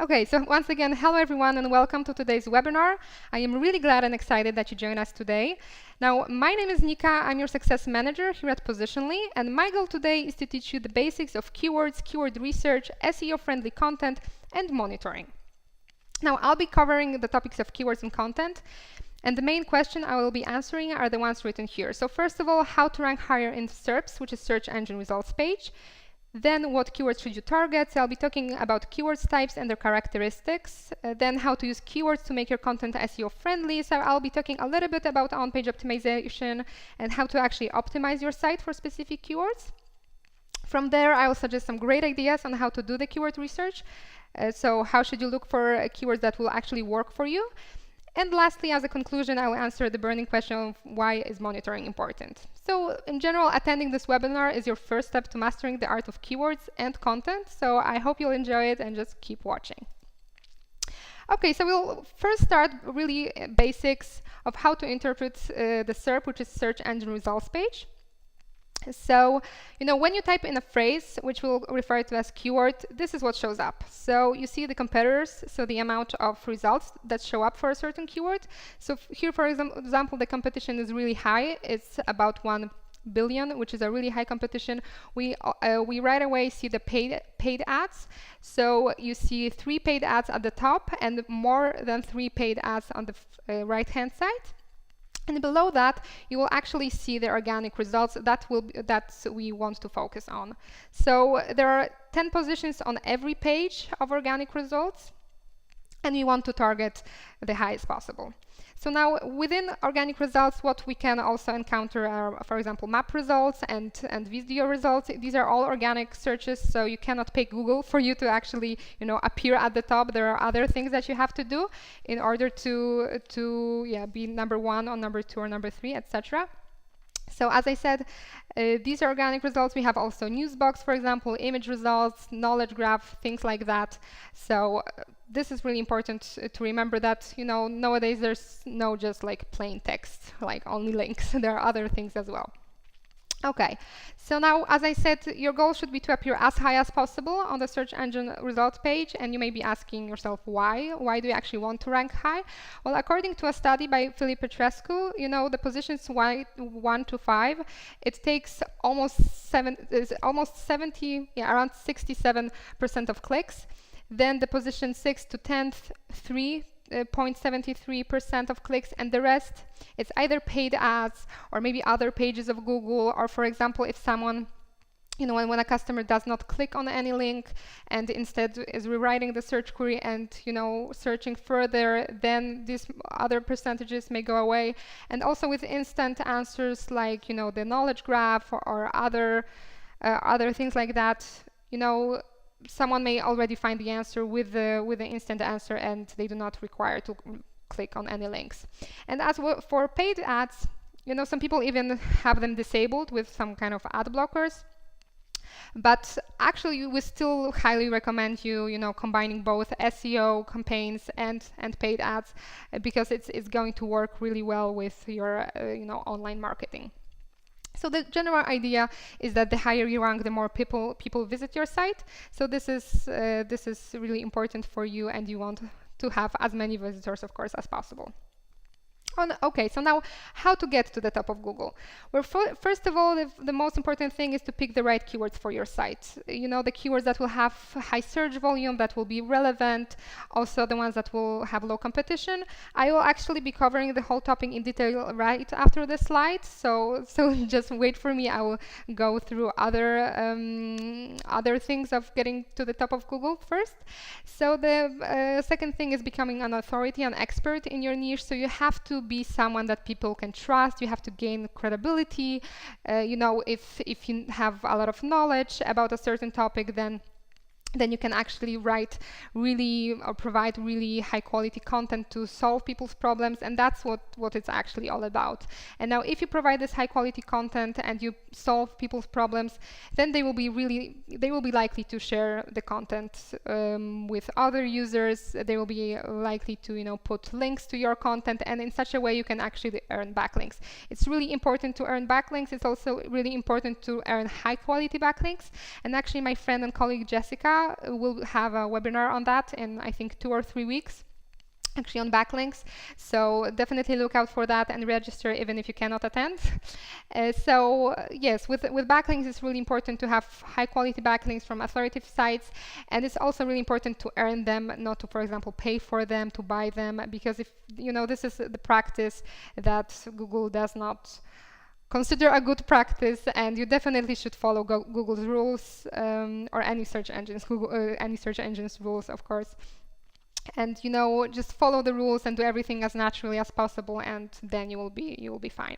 Okay, so once again, hello everyone and welcome to today's webinar. I am really glad and excited that you joined us today. Now, my name is Nika, I'm your success manager here at Positionally, and my goal today is to teach you the basics of keywords, keyword research, SEO-friendly content, and monitoring. Now, I'll be covering the topics of keywords and content, and the main question I will be answering are the ones written here. So first of all, how to rank higher in SERPs, which is search engine results page. Then what keywords should you target? So I'll be talking about keywords types and their characteristics. Then how to use keywords to make your content SEO friendly. So I'll be talking a little bit about on-page optimization and how to actually optimize your site for specific keywords. From there, I will suggest some great ideas on how to do the keyword research. So how should you look for keywords that will actually work for you? And lastly, as a conclusion, I will answer the burning question of why is monitoring important. So in general, attending this webinar is your first step to mastering the art of keywords and content. So I hope you'll enjoy it and just keep watching. Okay, so we'll first start really basics of how to interpret the SERP, which is search engine results page. So, when you type in a phrase, which we'll refer to as keyword, this is what shows up. So you see the competitors, so the amount of results that show up for a certain keyword. So here, for example, the competition is really high. It's about 1 billion, which is a really high competition. We right away see the paid ads. So you see 3 paid ads at the top and more than 3 paid ads on the right-hand side. And below that, you will actually see the organic results that we want to focus on. So there are 10 positions on every page of organic results, and we want to target the highest possible. So now within organic results, what we can also encounter are, for example, map results and video results. These are all organic searches, so you cannot pay Google for you to actually, appear at the top. There are other things that you have to do in order to be number 1 or number 2 or number 3, etc. So as I said, these are organic results. We have also Newsbox, for example, image results, knowledge graph, things like that. So this is really important to remember that, nowadays there's no just like plain text, like only links. There are other things as well. Okay, so now, as I said, your goal should be to appear as high as possible on the search engine results page, and you may be asking yourself why? Why do you actually want to rank high? Well, according to a study by Philip Petrescu, the positions 1 to 5, it takes around 67% of clicks. Then the position 6 to 10th, 0.73% of clicks, and the rest, it's either paid ads or maybe other pages of Google, or for example, if someone, when a customer does not click on any link and instead is rewriting the search query and, searching further, then these other percentages may go away. And also with instant answers like, the knowledge graph or other things like that, someone may already find the answer with the instant answer, and they do not require to click on any links. And as for paid ads, some people even have them disabled with some kind of ad blockers. But actually, we still highly recommend you, combining both SEO campaigns and paid ads, because it's going to work really well with your, online marketing. So the general idea is that the higher you rank, the more people visit your site. So this is really important for you, and you want to have as many visitors, of course, as possible. Okay, so now how to get to the top of Google? Well, first of all, the most important thing is to pick the right keywords for your site. The keywords that will have high search volume, that will be relevant, also the ones that will have low competition. I will actually be covering the whole topic in detail right after the slide, so just wait for me. I will go through other things of getting to the top of Google first. So the second thing is becoming an authority, an expert in your niche. So you have to be someone that people can trust. You have to gain credibility. If you have a lot of knowledge about a certain topic, then you can actually write really or provide really high quality content to solve people's problems, and that's what it's actually all about. And now if you provide this high quality content and you solve people's problems, then they will be likely to share the content with other users. They will be likely to put links to your content, and in such a way you can actually earn backlinks. It's really important to earn backlinks. It's also really important to earn high quality backlinks. And actually my friend and colleague Jessica Nika will have a webinar on that in, I think, 2 or 3 weeks, actually, on backlinks. So definitely look out for that and register even if you cannot attend. Yes, with backlinks, it's really important to have high quality backlinks from authoritative sites, and it's also really important to earn them, not to, for example, pay for them, to buy them, because if this is the practice that Google does not consider a good practice, and you definitely should follow Google's rules, or any search engines rules, of course. And just follow the rules and do everything as naturally as possible, and then you will be fine.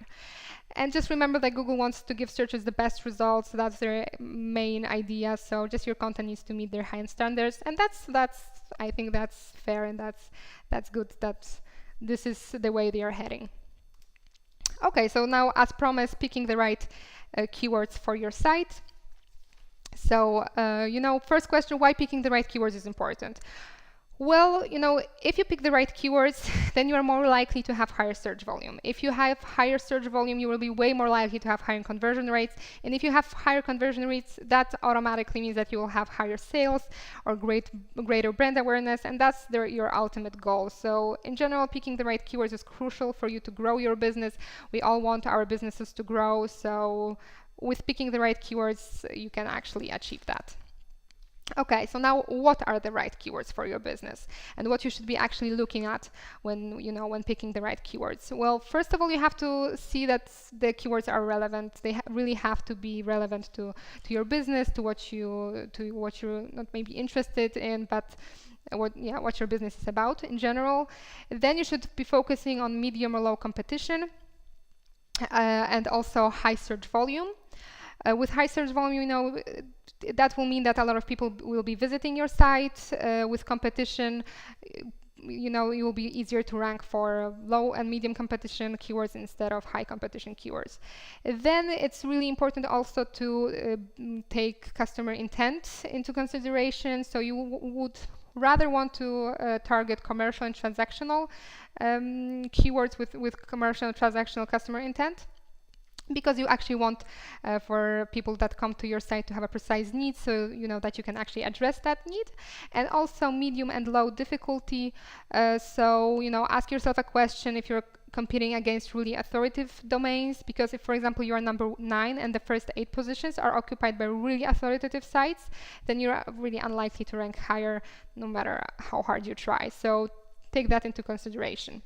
And just remember that Google wants to give searchers the best results. That's their main idea. So just your content needs to meet their high-end standards, and that's I think that's fair, and that's good. That this is the way they are heading. Okay, so now, as promised, picking the right keywords for your site. So first question: why picking the right keywords is important? Well, if you pick the right keywords, then you are more likely to have higher search volume. If you have higher search volume, you will be way more likely to have higher conversion rates. And if you have higher conversion rates, that automatically means that you will have higher sales or greater brand awareness, and that's your ultimate goal. So in general, picking the right keywords is crucial for you to grow your business. We all want our businesses to grow, so with picking the right keywords, you can actually achieve that. Okay, so now what are the right keywords for your business, and what you should be actually looking at when picking the right keywords? Well, first of all, you have to see that the keywords are relevant. They really have to be relevant to your business, to what you're not maybe interested in, but what your business is about in general. Then you should be focusing on medium or low competition, and also high search volume. With high search volume, that will mean that a lot of people will be visiting your site. With competition, you will be easier to rank for low and medium competition keywords instead of high competition keywords. Then it's really important also to take customer intent into consideration. So you would rather want to target commercial and transactional keywords with commercial and transactional customer intent, because you actually want for people that come to your site to have a precise need, so that you can actually address that need. And also medium and low difficulty. So ask yourself a question if you're competing against really authoritative domains, because if, for example, you are number 9 and the first 8 positions are occupied by really authoritative sites, then you're really unlikely to rank higher no matter how hard you try. So take that into consideration.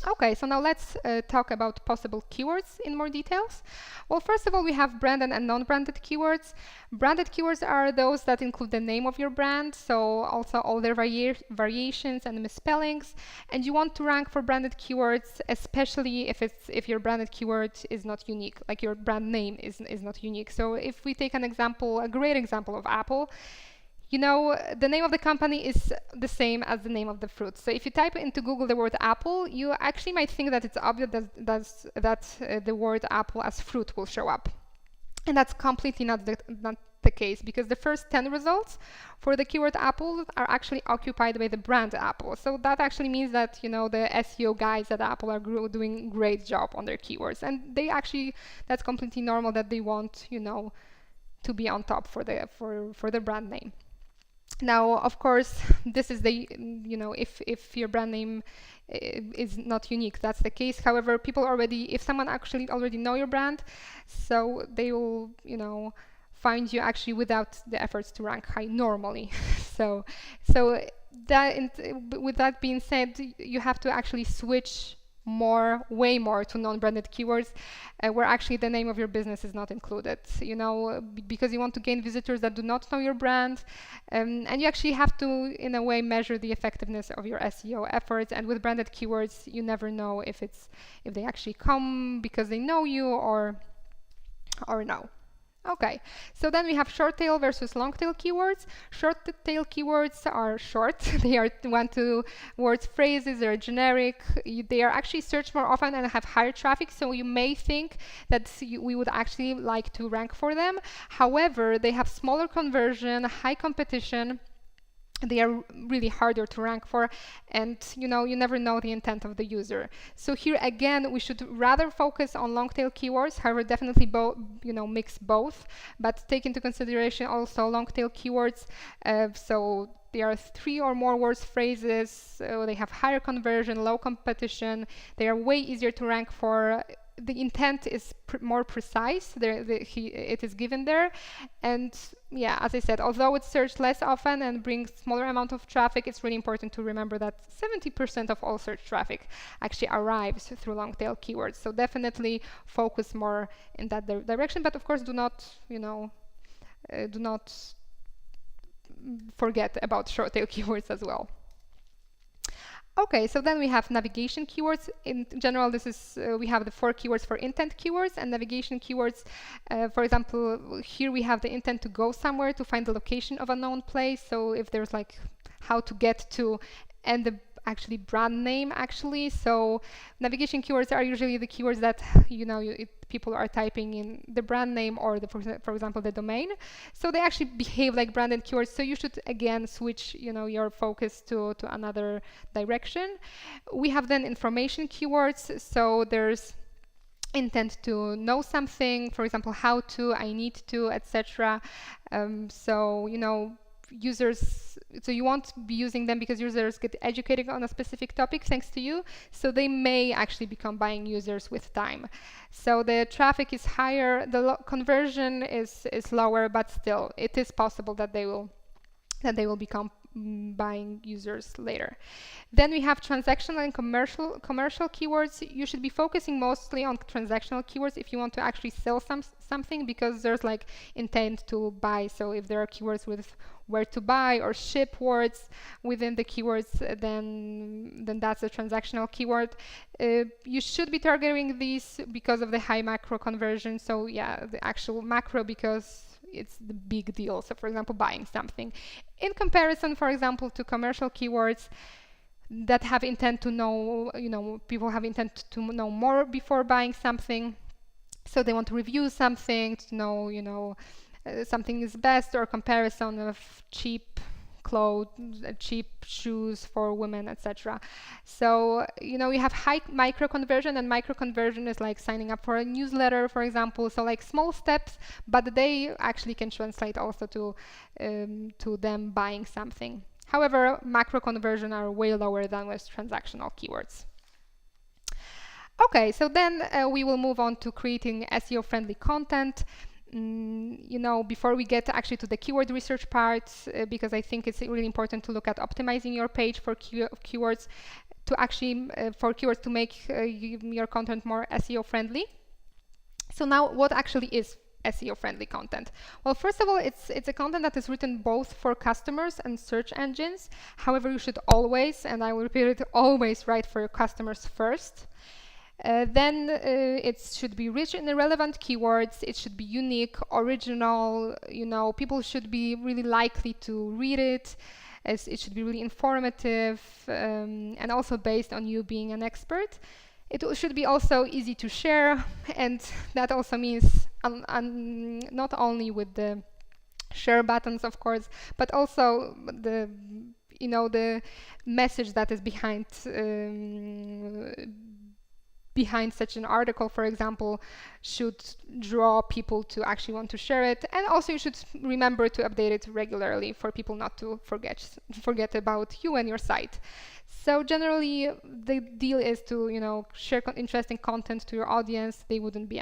Okay, so now let's talk about possible keywords in more details. Well, first of all, we have branded and non-branded keywords. Branded keywords are those that include the name of your brand, so also all their variations and misspellings. And you want to rank for branded keywords, especially if your branded keyword is not unique, like your brand name is not unique. So if we take a great example of Apple, the name of the company is the same as the name of the fruit. So if you type into Google the word apple, you actually might think that it's obvious that the word apple as fruit will show up. And that's completely not the case, because the first 10 results for the keyword apple are actually occupied by the brand Apple. So that actually means that, the SEO guys at Apple are doing a great job on their keywords. And that's completely normal that they want, to be on top for the brand name. Now, of course, this is if your brand name is not unique, that's the case. However, if someone actually already know your brand, so they will, find you actually without the efforts to rank high normally. so with that being said, you have to actually switch way more to non-branded keywords, where actually the name of your business is not included, because you want to gain visitors that do not know your brand, and you actually have to, in a way, measure the effectiveness of your SEO efforts. And with branded keywords, you never know if they actually come because they know you or no. Okay, so then we have short tail versus long tail keywords. Short tail keywords are short. They are 1-2 words phrases. They're generic. They are actually searched more often and have higher traffic, so you may think that we would actually like to rank for them. However, they have smaller conversion, high competition, they are really harder to rank for, and you never know the intent of the user. So here again, we should rather focus on long tail keywords. However, definitely mix both, but take into consideration also long tail keywords. So there are 3 or more words phrases. They have higher conversion, low competition. They are way easier to rank for. The intent is more precise. It is given there, and yeah, as I said, although it's searched less often and brings smaller amount of traffic, it's really important to remember that 70% of all search traffic actually arrives through long tail keywords. So definitely focus more in that direction, but of course do not forget about short tail keywords as well. Okay, so then we have navigation keywords. In general, this is we have the 4 keywords for intent keywords and navigation keywords. For example, here we have the intent to go somewhere, to find the location of a known place. So if there's like how to get to, and the actually brand name actually. So navigation keywords are usually the keywords that people are typing in the brand name or for example the domain. So they actually behave like branded keywords. So you should again switch your focus to another direction. We have then information keywords. So there's intent to know something, for example, how to, I need to, etc. So users, so you won't be using them because users get educated on a specific topic thanks to you, so they may actually become buying users with time. So the traffic is higher, the conversion is lower, but still it is possible that they will become buying users later. Then we have transactional and commercial keywords. You should be focusing mostly on transactional keywords if you want to actually sell something, because there's like intent to buy. So if there are keywords with where to buy or ship words within the keywords, then that's a transactional keyword. You should be targeting these because of the high macro conversion. So yeah, the actual macro, because it's the big deal. So for example, buying something. In comparison, for example, to commercial keywords that have intent to know, people have intent to know more before buying something. So they want to review something, to know, something is best, or comparison of cheap clothes, cheap shoes for women, etc. So you have high micro conversion, and micro conversion is like signing up for a newsletter, for example. So like small steps, but they actually can translate also to them buying something. However, macro conversion are way lower than with transactional keywords. Okay, so then we will move on to creating SEO friendly content. Before we get actually to the keyword research part, because I think it's really important to look at optimizing your page for keywords, to actually for keywords to make your content more SEO friendly. So now, what actually is SEO friendly content? Well, first of all, it's a content that is written both for customers and search engines. However, you should always, and I will repeat it, always write for your customers first. Then it should be rich in relevant keywords. It should be unique, original. People should be really likely to read it. It should be really informative, and also based on you being an expert. It should be also easy to share, and that also means not only with the share buttons, of course, but also the message that is behind such an article, for example, should draw people to actually want to share it. And also you should remember to update it regularly for people not to forget about you and your site. So generally the deal is to share interesting content to your audience. They wouldn't be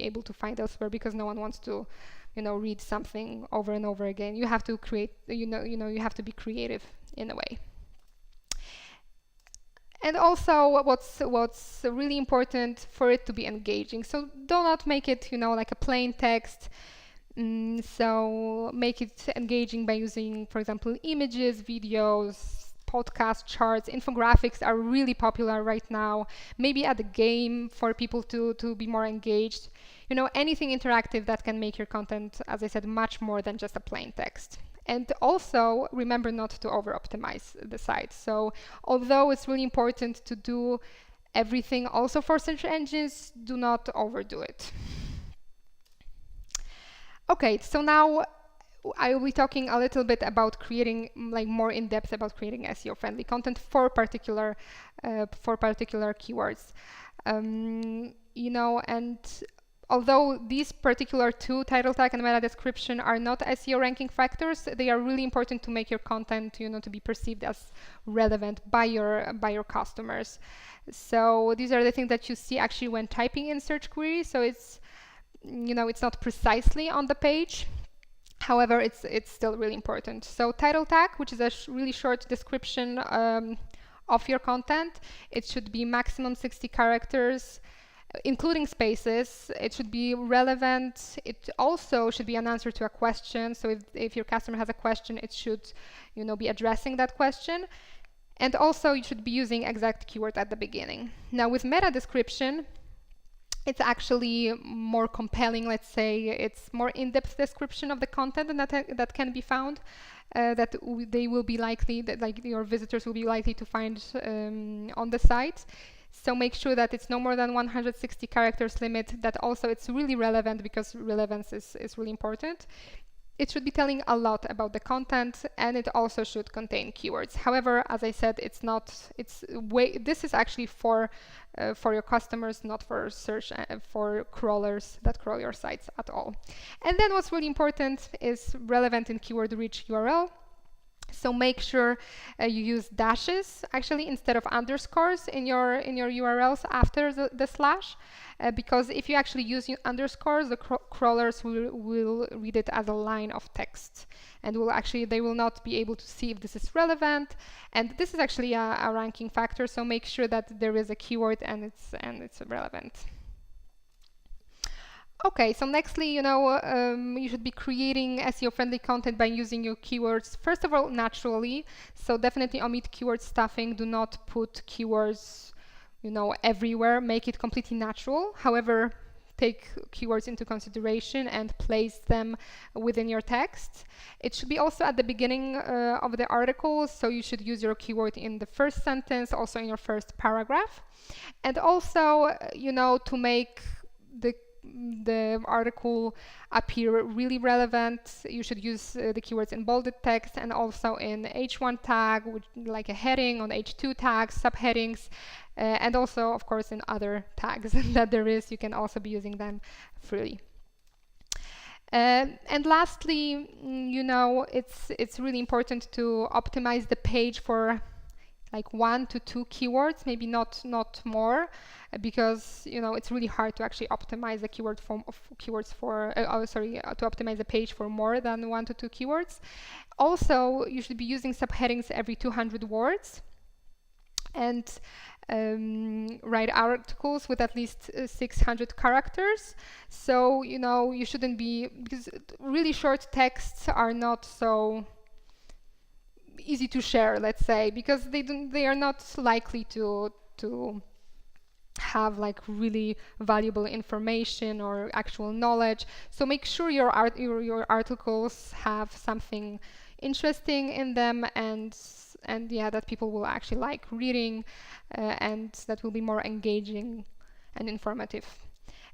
able to find elsewhere, because no one wants to read something over and over again. You have to create, you have to be creative in a way. And also, what's really important for it to be engaging. So do not make it, like a plain text. So make it engaging by using, for example, images, videos, podcast charts. Infographics are really popular right now. Maybe add a game for people to be more engaged. Anything interactive that can make your content, as I said, much more than just a plain text. And also remember not to over-optimize the site. So although it's really important to do everything also for search engines, do not overdo it. Okay, so now I will be talking a little bit about creating, like more in depth about creating SEO friendly content for particular keywords. You know, and although these particular two, title tag and meta description, are not SEO ranking factors, they are really important to make your content, you know, to be perceived as relevant by your customers. So these are the things that you see actually when typing in search queries. So it's, you know, it's not precisely on the page. However, it's still really important. So title tag, which is a really short description of your content, it should be maximum 60 characters, including spaces. It should be relevant. It also should be an answer to a question. So if your customer has a question, it should, you know, be addressing that question. And also you should be using exact keyword at the beginning. Now with meta description, it's actually more compelling, let's say. It's more in-depth description of the content that can be found, that they will be likely, that like your visitors will be likely to find on the site. So make sure that it's no more than 160 characters limit, that also it's really relevant, because relevance is really important. It should be telling a lot about the content, and it also should contain keywords. However, as I said, this is actually for your customers, not for search, for crawlers that crawl your sites at all. And then what's really important is relevant in keyword rich URL. So make sure you use dashes actually instead of underscores in your URLs after the slash, because if you actually use underscores, the crawlers will read it as a line of text, and they will not be able to see if this is relevant. And this is actually a ranking factor. So make sure that there is a keyword and it's relevant. Okay, so nextly, you know, you should be creating SEO-friendly content by using your keywords, first of all, naturally. So definitely omit keyword stuffing. Do not put keywords, you know, everywhere. Make it completely natural. However, take keywords into consideration and place them within your text. It should be also at the beginning of the article. So you should use your keyword in the first sentence, also in your first paragraph. And also, you know, to make the article appear really relevant, you should use the keywords in bolded text, and also in H1 tag, like a heading, on H2 tags, subheadings, and also, of course, in other tags that there is. You can also be using them freely. And lastly, you know, it's really important to optimize the page for like 1 to 2 keywords, maybe not more, because, you know, it's really hard to actually optimize the to optimize the page for more than 1 to 2 keywords. Also, you should be using subheadings every 200 words, and write articles with at least 600 characters. So, you know, you shouldn't be, because really short texts are not so easy to share, let's say, because they are not likely to have like really valuable information or actual knowledge. So make sure your articles have something interesting in them, and yeah, that people will actually like reading, and that will be more engaging and informative.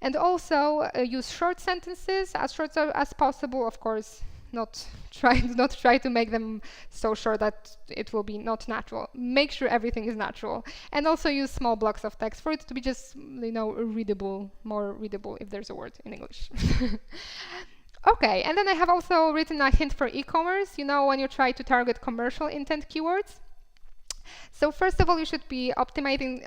And also use short sentences, as short as possible, of course. Not try to make them so short that it will be not natural. Make sure everything is natural, and also use small blocks of text for it to be just, you know, readable, more readable, if there's a word in English. Okay, and then I have also written a hint for e-commerce. You know, when you try to target commercial intent keywords. So first of all, you should be optimizing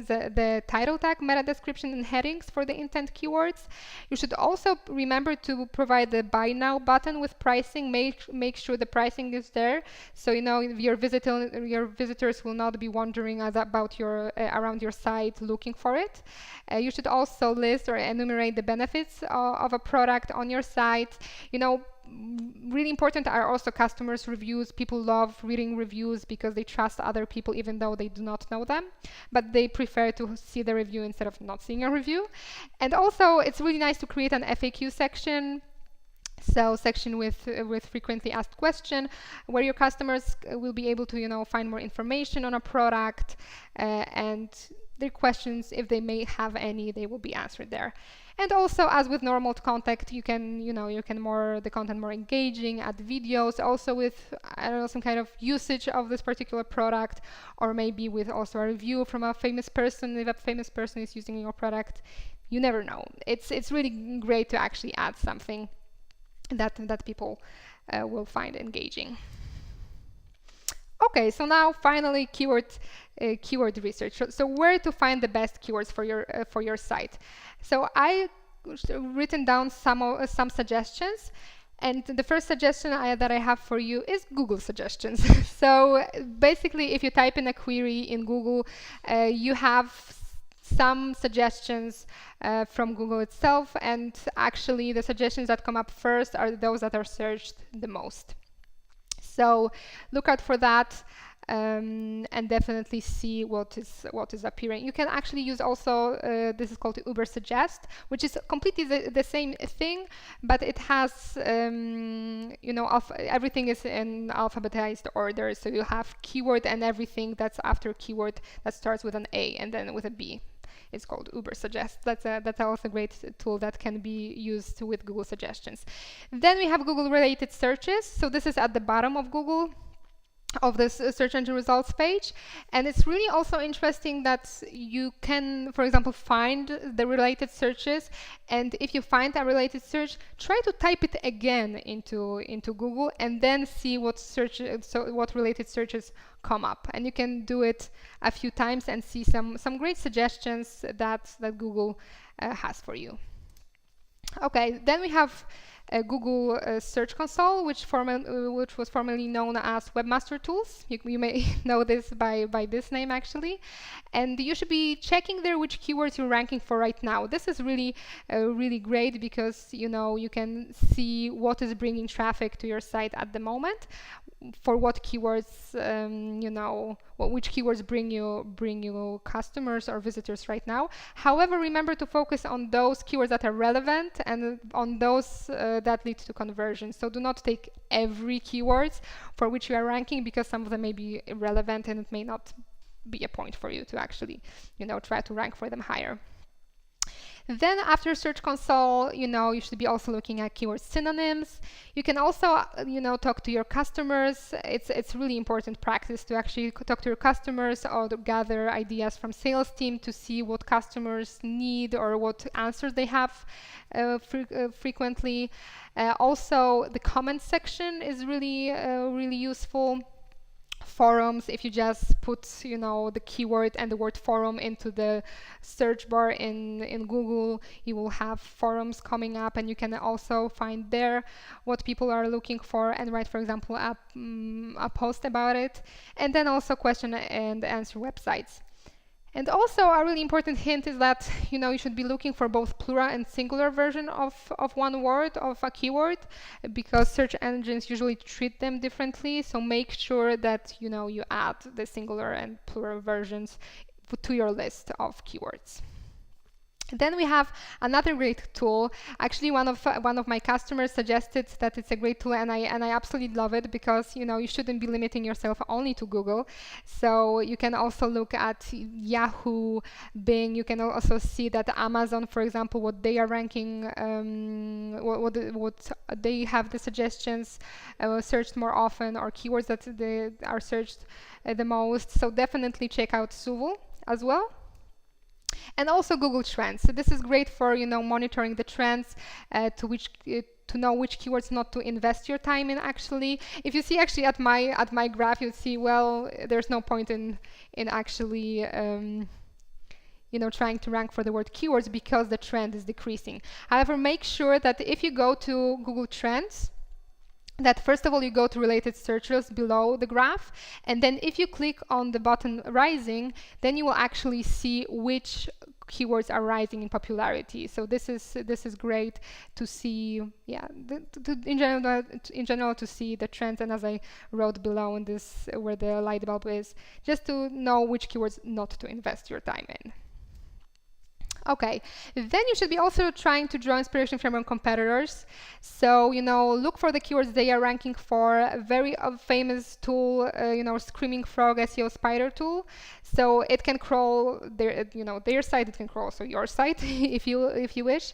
the title tag, meta description, and headings for the intent keywords. You should also remember to provide the buy now button with pricing. Make sure the pricing is there, so you know your visitors will not be wandering about around your site looking for it. You should also list or enumerate the benefits of a product on your site. You know, really important are also customers' reviews. People love reading reviews because they trust other people even though they do not know them, but they prefer to see the review instead of not seeing a review. And also, it's really nice to create an FAQ section. So section with frequently asked question, where your customers will be able to, you know, find more information on a product, and their questions, if they may have any, they will be answered there. And also, as with normal content, you can, you can more the content more engaging, add videos, also with, I don't know, some kind of usage of this particular product, or maybe with also a review from a famous person, if a famous person is using your product. You never know. It's really great to actually add something that people will find engaging. Okay, so now finally keyword research. So where to find the best keywords for your site? So I written down some suggestions, and the first suggestion that I have for you is Google suggestions. So basically, if you type in a query in Google, you have some suggestions from Google itself, and actually the suggestions that come up first are those that are searched the most. So look out for that, and definitely see what is appearing. You can actually use also, this is called Uber Suggest, which is completely the same thing, but it has, everything is in alphabetized order. So you have keyword and everything that's after keyword that starts with an A and then with a B. It's called Uber Suggest. That's also a great tool that can be used with Google suggestions. Then we have Google related searches. So this is at the bottom of Google, of this search engine results page. And it's really also interesting that you can, for example, find the related searches. And if you find a related search, try to type it again into Google and then see what related searches come up. And you can do it a few times and see some great suggestions that Google has for you. Okay, then we have Google Search Console, which was formerly known as Webmaster Tools. You may know this by this name, actually. And you should be checking there which keywords you're ranking for right now. This is really great because you can see what is bringing traffic to your site at the moment, for what keywords, which keywords bring you customers or visitors right now. However, remember to focus on those keywords that are relevant and on those that lead to conversion. So do not take every keyword for which you are ranking, because some of them may be irrelevant and it may not be a point for you to actually, try to rank for them higher. Then after Search Console, you should be also looking at keyword synonyms. You can also, talk to your customers. It's really important practice to actually talk to your customers or to gather ideas from sales team to see what customers need or what answers they have frequently. Also, the comment section is really useful. Forums, if you just put the keyword and the word forum into the search bar in Google, you will have forums coming up, and you can also find there what people are looking for and write, for example, a post about it. And then also question and answer websites. And also a really important hint is that you should be looking for both plural and singular version of one word, of a keyword, because search engines usually treat them differently. So make sure that you add the singular and plural versions to your list of keywords. Then we have another great tool. Actually, one of my customers suggested that it's a great tool, and I absolutely love it, because you shouldn't be limiting yourself only to Google. So you can also look at Yahoo, Bing. You can also see that Amazon, for example, what they are ranking, what they have the suggestions searched more often, or keywords that they are searched the most. So definitely check out Suvel as well. And also Google Trends. So this is great for monitoring the trends, to know which keywords not to invest your time in. Actually, if you see actually at my graph, you'll see, well, there's no point in actually trying to rank for the word keywords, because the trend is decreasing. However, make sure that if you go to Google Trends, that first of all you go to related searches below the graph, and then if you click on the button rising, then you will actually see which keywords are rising in popularity. So this is great to see, in general to see the trends, and as I wrote below in this where the light bulb is, just to know which keywords not to invest your time in. Okay, then you should be also trying to draw inspiration from your competitors. So, look for the keywords they are ranking for. A very famous tool, Screaming Frog SEO Spider tool. So it can crawl their site. It can crawl also your site if you wish.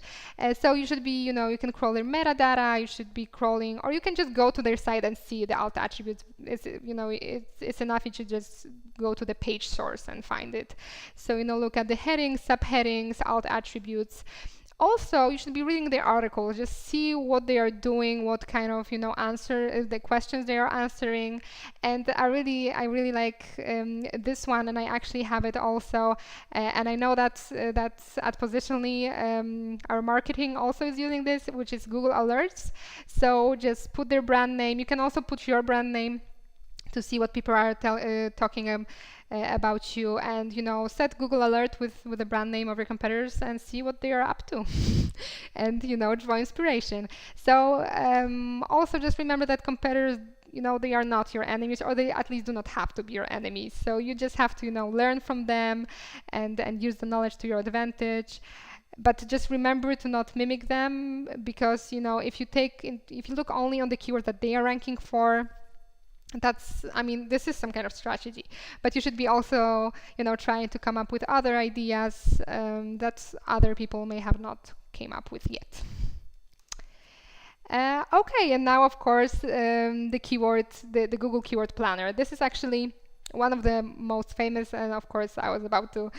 So you should be, you can crawl their metadata. You should be crawling, or you can just go to their site and see the alt attributes. It's enough. You should just go to the page source and find it. So, look at the headings, subheadings, alt attributes. Also, you should be reading their articles. Just see what they are doing, what kind of answer the questions they are answering. And I really like this one, and I actually have it also. And I know that's at Positionally, our marketing also is using this, which is Google Alerts. So just put their brand name. You can also put your brand name to see what people are talking about you, and set Google Alert with the brand name of your competitors and see what they are up to, and draw inspiration. So also just remember that competitors, they are not your enemies, or they at least do not have to be your enemies. So you just have to learn from them and use the knowledge to your advantage. But just remember to not mimic them, because if you look only on the keywords that they are ranking for, this is some kind of strategy, but you should be also, trying to come up with other ideas that other people may have not came up with yet. Okay, and now of course the Google Keyword Planner. This is actually one of the most famous, and of course I was about to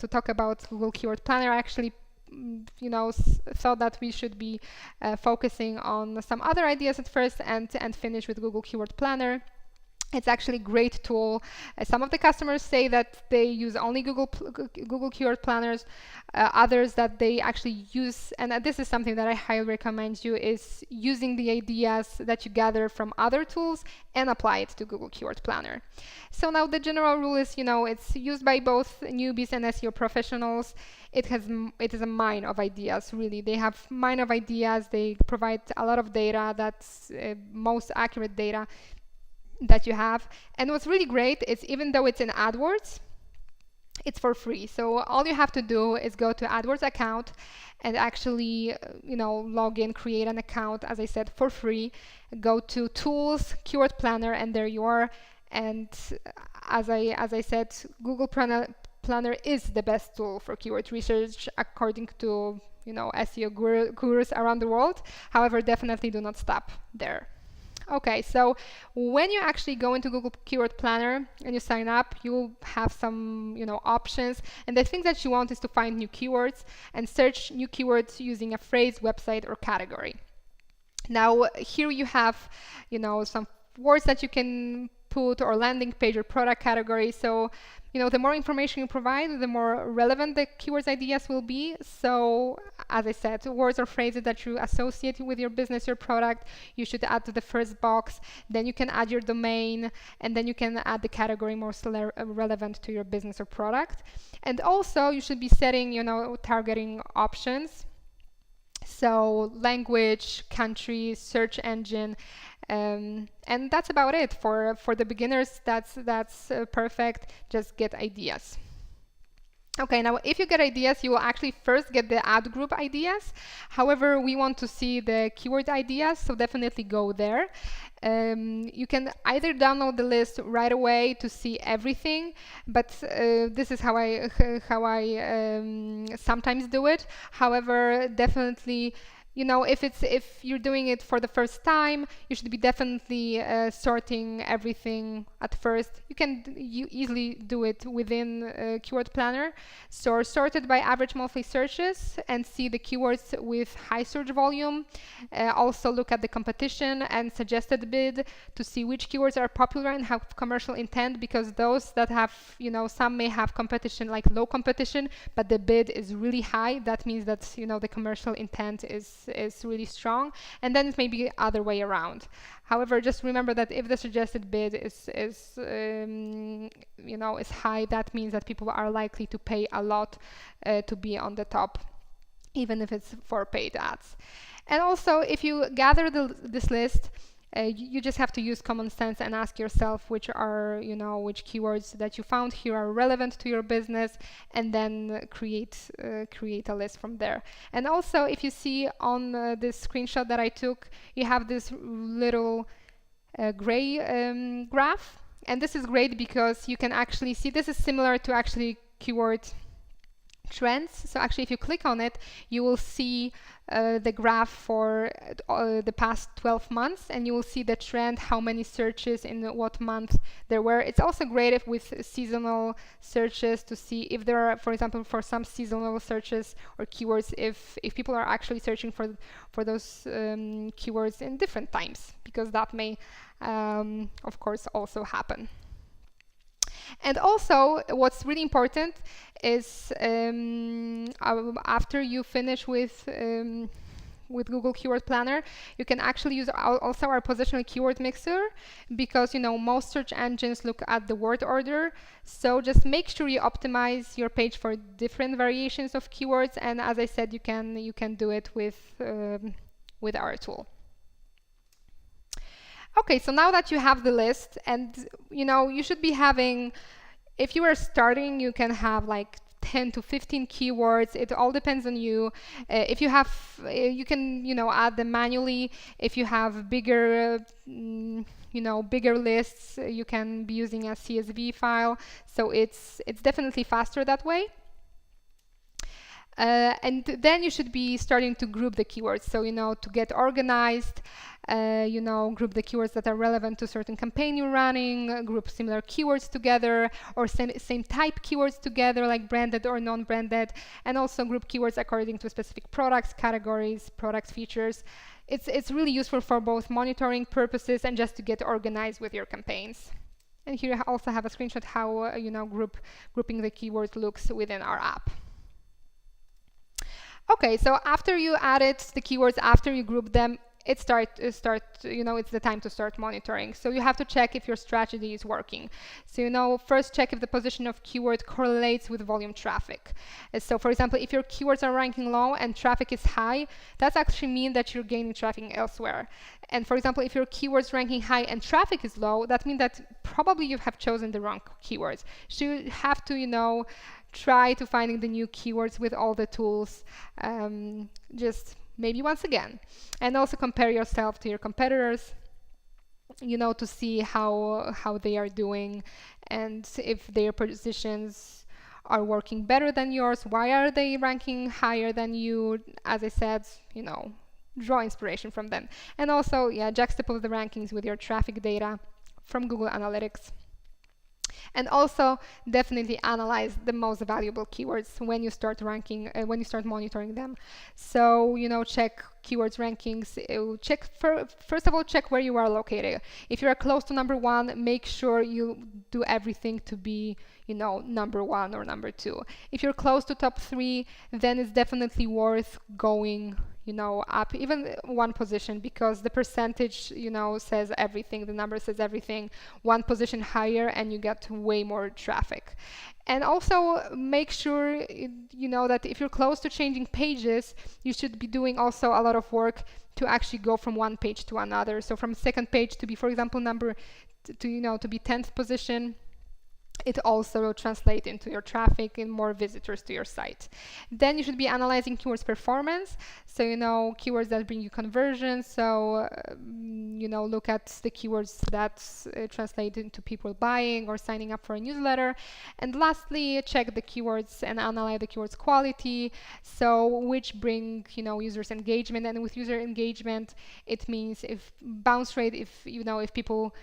talk about Google Keyword Planner. Actually, thought that we should be focusing on some other ideas at first and finish with Google Keyword Planner. It's actually a great tool. Some of the customers say that they use only Google Keyword Planners. Others that they actually use, and this is something that I highly recommend you, is using the ideas that you gather from other tools and apply it to Google Keyword Planner. So now the general rule is, it's used by both newbies and SEO professionals. It is a mine of ideas, really. They have mine of ideas. They provide a lot of data. That's most accurate data that you have. And what's really great is, even though it's in AdWords, it's for free. So all you have to do is go to AdWords account and actually, log in, create an account, as I said, for free. Go to Tools, Keyword Planner, and there you are. And as I said, Google Planner is the best tool for keyword research, according to SEO gurus around the world. However, definitely do not stop there. Okay, so when you actually go into Google Keyword Planner and you sign up, you'll have some, options. And the thing that you want is to find new keywords and search new keywords using a phrase, website, or category. Now, here you have, some words that you can put, or landing page, or product category. So, the more information you provide, the more relevant the keywords ideas will be. So, as I said, words or phrases that you associate with your business, your product, you should add to the first box. Then you can add your domain, and then you can add the category most relevant to your business or product. And also, you should be setting, targeting options. So language, country, search engine, and that's about it. For the beginners, that's perfect. Just get ideas. Okay, now if you get ideas, you will actually first get the ad group ideas. However, we want to see the keyword ideas, so definitely go there. You can either download the list right away to see everything, but this is how I sometimes do it. However, definitely, if you're doing it for the first time, you should be definitely sorting everything at first. You can easily do it within Keyword Planner. So sort it by average monthly searches and see the keywords with high search volume. Also look at the competition and suggested bid to see which keywords are popular and have commercial intent, because those that have, some may have competition, like low competition, but the bid is really high. That means that, the commercial intent is really strong, and then it may be other way around. However, just remember that if the suggested bid is high, that means that people are likely to pay a lot to be on the top, even if it's for paid ads. And also, if you gather this list, You just have to use common sense and ask yourself which are, which keywords that you found here are relevant to your business, and then create a list from there. And also, if you see on this screenshot that I took, you have this little gray graph, and this is great because you can actually see this is similar to actually keyword trends. So actually, if you click on it, you will see the graph for the past 12 months, and you will see the trend, how many searches in what month there were. It's also great if with seasonal searches to see if there are, for example, for some seasonal searches or keywords, if people are actually searching for those keywords in different times, because that may, of course, also happen. And also, what's really important is after you finish with Google Keyword Planner, you can actually use also our positional keyword mixer, because most search engines look at the word order. So just make sure you optimize your page for different variations of keywords. And as I said, you can do it with our tool. Okay, so now that you have the list, and you should be having, if you are starting, you can have like 10 to 15 keywords. It all depends on you. If you have, you can add them manually. If you have bigger bigger lists, you can be using a CSV file. So it's definitely faster that way. And then you should be starting to group the keywords. So, to get organized, group the keywords that are relevant to certain campaign you're running, group similar keywords together, or same type keywords together, like branded or non-branded, and also group keywords according to specific products, categories, product features. It's really useful for both monitoring purposes and just to get organized with your campaigns. And here I also have a screenshot how, grouping the keywords looks within our app. Okay, so after you added the keywords, after you group them, it's the time to start monitoring. So you have to check if your strategy is working. So first check if the position of keyword correlates with volume traffic. So for example, if your keywords are ranking low and traffic is high, that actually means that you're gaining traffic elsewhere. And for example, if your keywords ranking high and traffic is low, that means that probably you have chosen the wrong keywords. So you have to try to finding the new keywords with all the tools, just maybe once again. And also compare yourself to your competitors, to see how they are doing, and if their positions are working better than yours, why are they ranking higher than you. As I said, draw inspiration from them. And also, juxtapose the rankings with your traffic data from Google Analytics. And also definitely analyze the most valuable keywords when you start ranking, when you start monitoring them. So, check keywords rankings. First of all, check where you are located. If you are close to number one, make sure you do everything to be, number one or number two. If you're close to top three, then it's definitely worth going up even one position, because the percentage, says everything. The number says everything. One position higher and you get way more traffic. And also make sure, that if you're close to changing pages, you should be doing also a lot of work to actually go from one page to another. So from second page to be, for example, to be 10th position. It also translates into your traffic and more visitors to your site. Then you should be analyzing keywords performance. So, keywords that bring you conversions. So, look at the keywords that translate into people buying or signing up for a newsletter. And lastly, check the keywords and analyze the keywords quality. So, which bring, users engagement. And with user engagement, it means if bounce rate, if people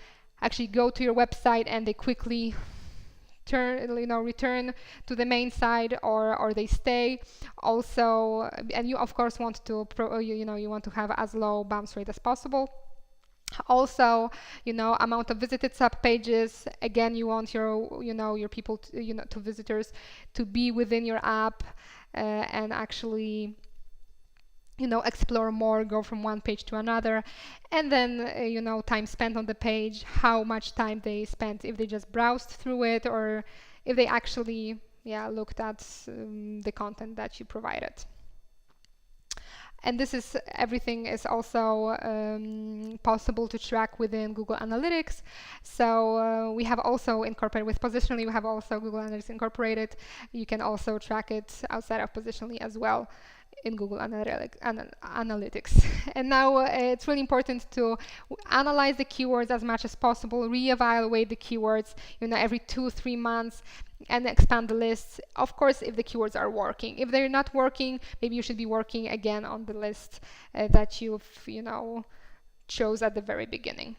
actually go to your website and they quickly return to the main site, or they stay. Also, and you of course want to you want to have as low bounce rate as possible. Also, amount of visited sub pages. Again, you want your people to visitors to be within your app and actually explore more, go from one page to another. And then, time spent on the page, how much time they spent, if they just browsed through it or if they actually, looked at the content that you provided. And this is everything is also possible to track within Google Analytics. So we have also incorporated with Positionally, we have also Google Analytics incorporated. You can also track it outside of Positionally as well in Google Analytics. And now it's really important to analyze the keywords as much as possible, reevaluate the keywords, every 2-3 months, and expand the lists. Of course, if the keywords are working. If they're not working, maybe you should be working again on the list that you've, chose at the very beginning.